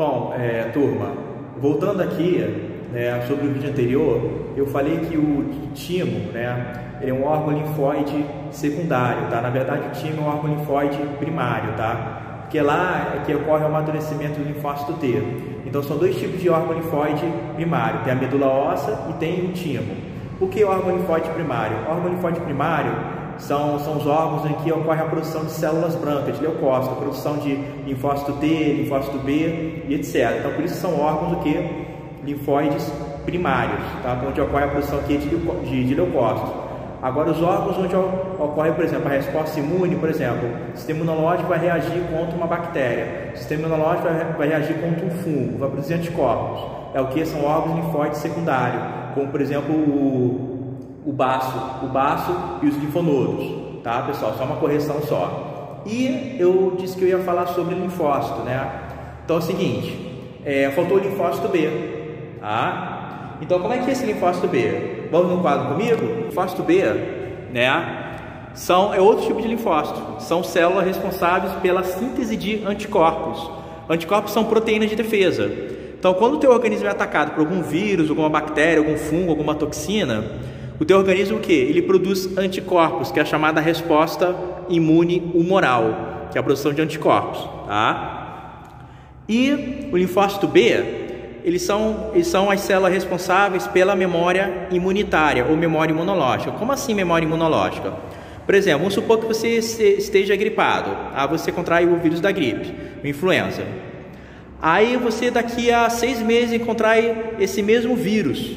Bom, turma, voltando aqui, né, sobre o vídeo anterior, eu falei que o timo, né, ele é um órgão linfóide secundário, tá? Na verdade, o timo é um órgão linfóide primário, tá? Porque lá é que ocorre o amadurecimento do linfócito T. Então, são dois tipos de órgão linfóide primário, tem a medula óssea e tem o timo. Por que órgão linfóide primário? O órgão linfóide primário são os órgãos em que ocorre a produção de células brancas, de leucócitos, a produção de linfócito T, linfócito B e etc. Então, por isso são órgãos do que? Linfóides primários, tá? Onde ocorre a produção aqui de leucócitos. Agora, os órgãos onde ocorre, por exemplo, a resposta imune, por exemplo, o sistema imunológico vai reagir contra uma bactéria, o sistema imunológico vai reagir contra um fungo, vai produzir anticorpos. É o que? São órgãos linfóides secundários, como, por exemplo, o baço e os linfonodos, tá, pessoal? Só uma correção só. E eu disse que eu ia falar sobre linfócito, né? Então é o seguinte, faltou o linfócito B, tá? Então, como é que é esse linfócito B? Vamos no quadro comigo? Linfócito B, né? É outro tipo de linfócito. São células responsáveis pela síntese de anticorpos. Anticorpos são proteínas de defesa. Então, quando o teu organismo é atacado por algum vírus, alguma bactéria, algum fungo, alguma toxina, o teu organismo o quê? Ele produz anticorpos, que é a chamada resposta imune humoral, que é a produção de anticorpos, tá? E o linfócito B, eles são as células responsáveis pela memória imunitária ou memória imunológica. Como assim memória imunológica? Por exemplo, vamos supor que você esteja gripado, você contrai o vírus da gripe, o influenza. Aí você daqui a 6 meses contrai esse mesmo vírus,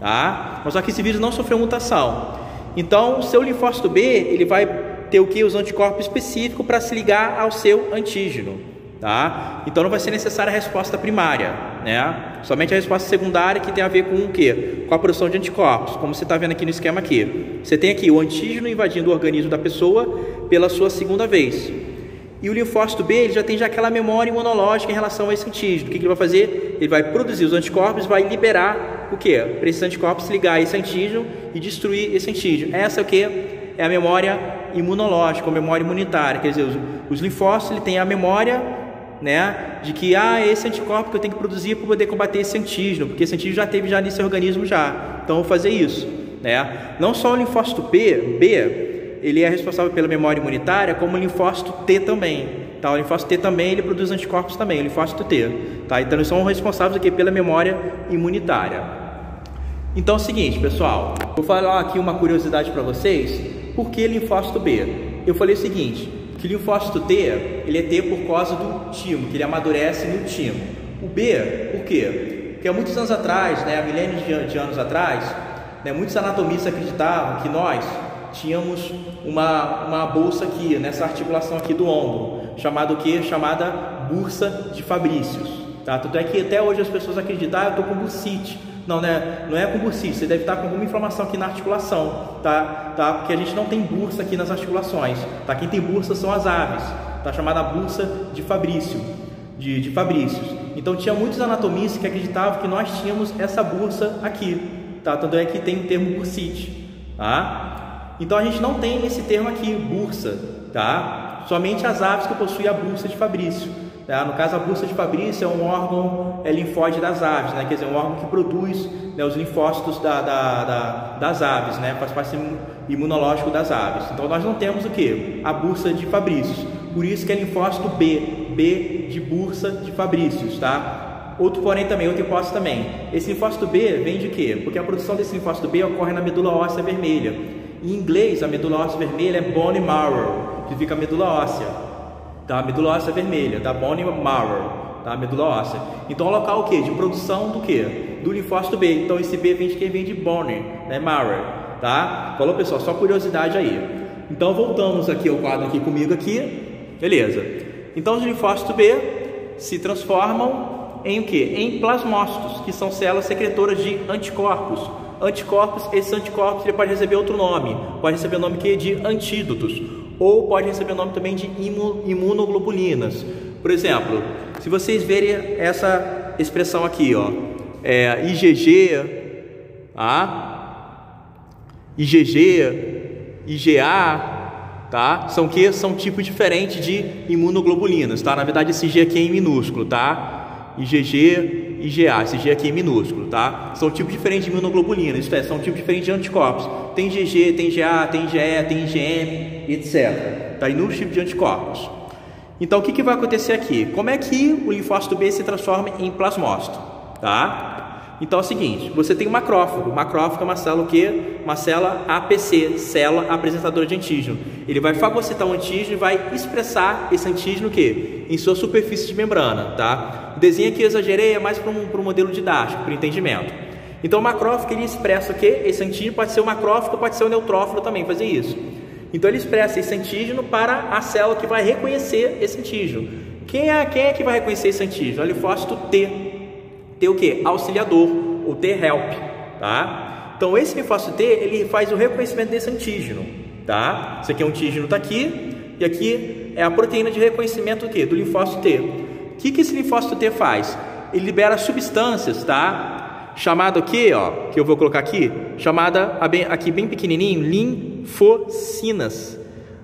tá? Mas só que esse vírus não sofreu mutação. Então, o seu linfócito B, ele vai ter o que? Os anticorpos específicos para se ligar ao seu antígeno, tá? Então, não vai ser necessária a resposta primária, né? Somente a resposta secundária, que tem a ver com o quê? Com a produção de anticorpos, como você está vendo aqui no esquema aqui. Você tem aqui o antígeno invadindo o organismo da pessoa pela sua segunda vez. E o linfócito B, ele já tem aquela memória imunológica em relação a esse antígeno. O que ele vai fazer? Ele vai produzir os anticorpos, vai liberar o quê? Para esses anticorpos se ligar a esse antígeno e destruir esse antígeno. Essa é o quê? É a memória imunológica, ou memória imunitária. Quer dizer, os linfócitos, ele tem a memória, né, de que esse anticorpo que eu tenho que produzir para poder combater esse antígeno, porque esse antígeno já teve nesse organismo já. Então, eu vou fazer isso, né? Não só o linfócito B, ele é responsável pela memória imunitária, como o linfócito T também, tá? O linfócito T também, ele produz anticorpos também, o linfócito T, tá? Então, eles são responsáveis aqui pela memória imunitária. Então, é o seguinte, pessoal, vou falar aqui uma curiosidade para vocês. Por que linfócito B? Eu falei o seguinte, que o linfócito T, ele é T por causa do timo, que ele amadurece no timo. O B, por quê? Porque há muitos anos atrás, né, há milênios de anos atrás, né, muitos anatomistas acreditavam que nós tínhamos uma bolsa aqui, nessa articulação aqui do ombro, chamada bursa de Fabrícios, tá? Tanto é que até hoje as pessoas acreditam, eu estou com bursite. Não, né? Não é com bursite, você deve estar com alguma inflamação aqui na articulação, tá? Porque a gente não tem bursa aqui nas articulações, tá? Quem tem bursa são as aves, tá? Chamada bursa de Fabrício, de Fabrícios. Então tinha muitos anatomistas que acreditavam que nós tínhamos essa bursa aqui, tá? Tanto é que tem o termo bursite, tá? Então a gente não tem esse termo aqui, bursa, tá? Somente as aves que possuem a bursa de Fabrício. Tá? No caso, a bursa de Fabrício é um órgão linfóide das aves, né? Quer dizer, um órgão que produz, né, os linfócitos das aves, né? Faz parte imunológico das aves. Então nós não temos o que? A bursa de Fabrício. Por isso que é linfócito B de bursa de Fabrícios, tá? Outra hipótese também. Esse linfócito B vem de quê? Porque a produção desse linfócito B ocorre na medula óssea vermelha. Em inglês, a medula óssea vermelha é bone marrow, que fica a medula óssea, tá? A medula óssea vermelha, da bone marrow, tá? A medula óssea. Então, o local o quê? De produção do quê? Do linfócito B. Então, esse B vem de quem? Vem de bone, né? Marrow, tá? Falou, pessoal? Só curiosidade aí. Então, voltamos aqui ao quadro aqui comigo aqui. Beleza. Então, os linfócitos B se transformam em o quê? Em plasmócitos, que são células secretoras de anticorpos. Esses anticorpos ele pode receber outro nome, pode receber o nome de antídotos, ou pode receber o nome também de imunoglobulinas. Por exemplo, se vocês verem essa expressão aqui, ó, IgG, IgA, tá? São tipos diferentes de imunoglobulinas, tá? Na verdade, esse G aqui é em minúsculo, tá? IgG, IgA, esse G aqui é minúsculo, tá? São tipos diferentes de imunoglobulinas, isto é, são tipos diferentes de anticorpos. Tem IgG, tem IgA, tem IgE, tem IgM, etc. Tá? Inúmeros tipos de anticorpos. Então, o que vai acontecer aqui? Como é que o linfócito B se transforma em plasmócito? Tá? Então é o seguinte, você tem um macrófago. O macrófago é uma célula o quê? Uma célula APC, célula apresentadora de antígeno. Ele vai fagocitar o antígeno e vai expressar esse antígeno o quê? Em sua superfície de membrana, tá? O desenho aqui eu exagerei, é mais para um modelo didático, para o entendimento. Então o macrófago ele expressa o quê? Esse antígeno pode ser o macrófago, pode ser o neutrófilo também, fazer isso. Então ele expressa esse antígeno para a célula que vai reconhecer esse antígeno. Quem é que vai reconhecer esse antígeno? O linfócito T. T o que? Auxiliador, ou T-help, tá? Então esse linfócito T, ele faz o reconhecimento desse antígeno, tá? Esse aqui é um antígeno, tá aqui, e aqui é a proteína de reconhecimento do que? Do linfócito T. O que esse linfócito T faz? Ele libera substâncias, tá? Chamado aqui, ó, que eu vou colocar aqui, chamada, aqui bem pequenininho, linfocinas.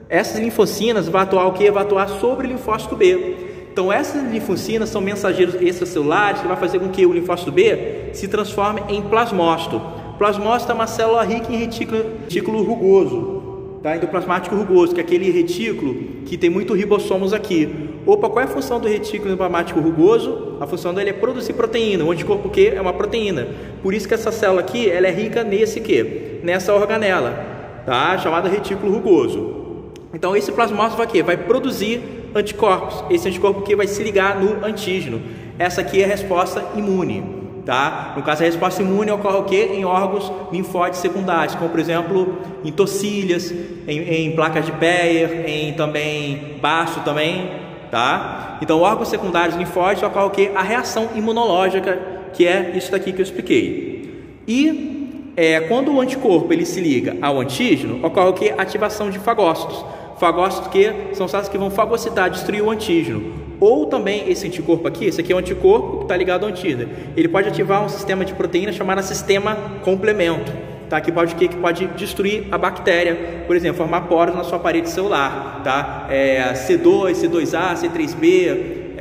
Essas linfocinas vão atuar o que? Vai atuar sobre o linfócito B. Então essas linfocinas são mensageiros extracelulares que vai fazer com que o linfócito B se transforme em plasmócito. Plasmócito é uma célula rica em retículo rugoso, tá? Endoplasmático rugoso, que é aquele retículo que tem muito ribossomos aqui. Opa, qual é a função do retículo endoplasmático rugoso? A função dele é produzir proteína. O anticorpo Q é uma proteína. Por isso que essa célula aqui, ela é rica nessa organela, tá? Chamada retículo rugoso. Então esse plasmócito vai quê? Vai produzir anticorpos. Esse anticorpo que vai se ligar no antígeno. Essa aqui é a resposta imune, tá? No caso, a resposta imune ocorre o quê? Em órgãos linfóides secundários, como por exemplo em tocílias, em placas de Peyer, em também baço também, tá? Então, órgãos secundários linfóides ocorre o quê? A reação imunológica, que é isso daqui que eu expliquei. E quando o anticorpo ele se liga ao antígeno, ocorre o quê? Ativação de fagócitos. Fagócitos que são células que vão fagocitar, destruir o antígeno. Ou também esse anticorpo aqui, esse aqui é um anticorpo que está ligado ao antígeno. Ele pode ativar um sistema de proteína chamado sistema complemento, tá? Que pode destruir a bactéria, por exemplo, formar poros na sua parede celular, tá? C2, C2A, C3B,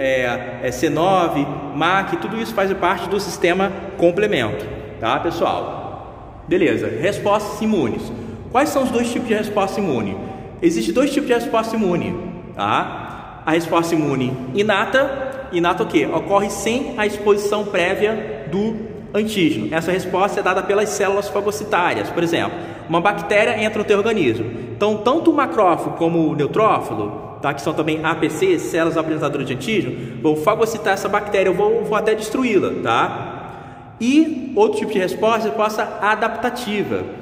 C9, MAC, tudo isso faz parte do sistema complemento, tá, pessoal? Beleza, respostas imunes. Quais são os dois tipos de resposta imune? Existem dois tipos de resposta imune, tá? A resposta imune inata. Inata o quê? Ocorre sem a exposição prévia do antígeno. Essa resposta é dada pelas células fagocitárias. Por exemplo, uma bactéria entra no teu organismo. Então, tanto o macrófago como o neutrófilo, tá? Que são também APC, células apresentadoras de antígeno, vão fagocitar essa bactéria, vão até destruí-la, tá? E outro tipo de resposta é a resposta adaptativa.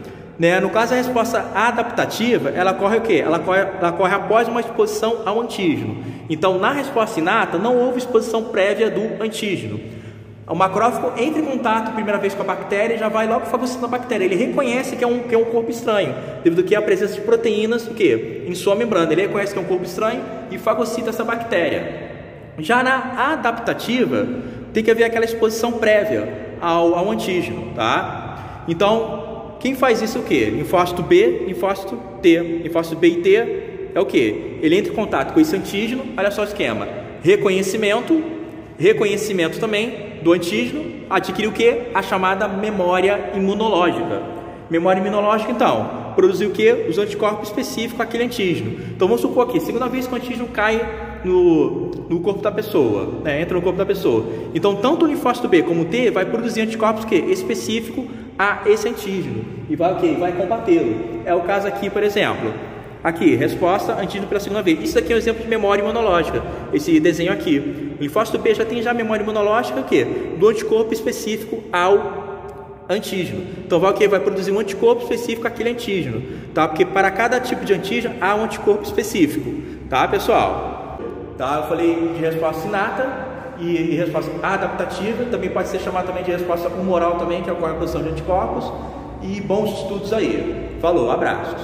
No caso, a resposta adaptativa, ela ocorre o quê? Ela ocorre após uma exposição ao antígeno. Então, na resposta inata, não houve exposição prévia do antígeno. O macrófago entra em contato a primeira vez com a bactéria e já vai logo fagocitando a bactéria. Ele reconhece que é um corpo estranho, devido à presença de proteínas o quê? Em sua membrana. Ele reconhece que é um corpo estranho e fagocita essa bactéria. Já na adaptativa, tem que haver aquela exposição prévia ao antígeno, tá? Então, quem faz isso é o que? Linfócito B, linfócito T. Linfócito B e T é o que? Ele entra em contato com esse antígeno, olha só o esquema. Reconhecimento também do antígeno, adquire o que? A chamada memória imunológica. Memória imunológica, então, produzir o que? Os anticorpos específicos àquele antígeno. Então vamos supor aqui, segunda vez que o antígeno cai no corpo da pessoa, entra no corpo da pessoa. Então tanto o linfócito B como o T vai produzir anticorpos que? Específico a esse antígeno e vai o quê? Vai combatê-lo. É o caso aqui, por exemplo. Aqui, resposta antígeno pela segunda vez. Isso aqui é um exemplo de memória imunológica. Esse desenho aqui. O linfócito B já tem memória imunológica o quê? Do anticorpo específico ao antígeno. Então vai o quê? Vai produzir um anticorpo específico àquele antígeno, tá? Porque para cada tipo de antígeno há um anticorpo específico, tá, pessoal? Tá, eu falei de resposta inata e resposta adaptativa, também pode ser chamada também de resposta humoral também, que ocorre a produção de anticorpos. E bons estudos aí. Falou, abraços.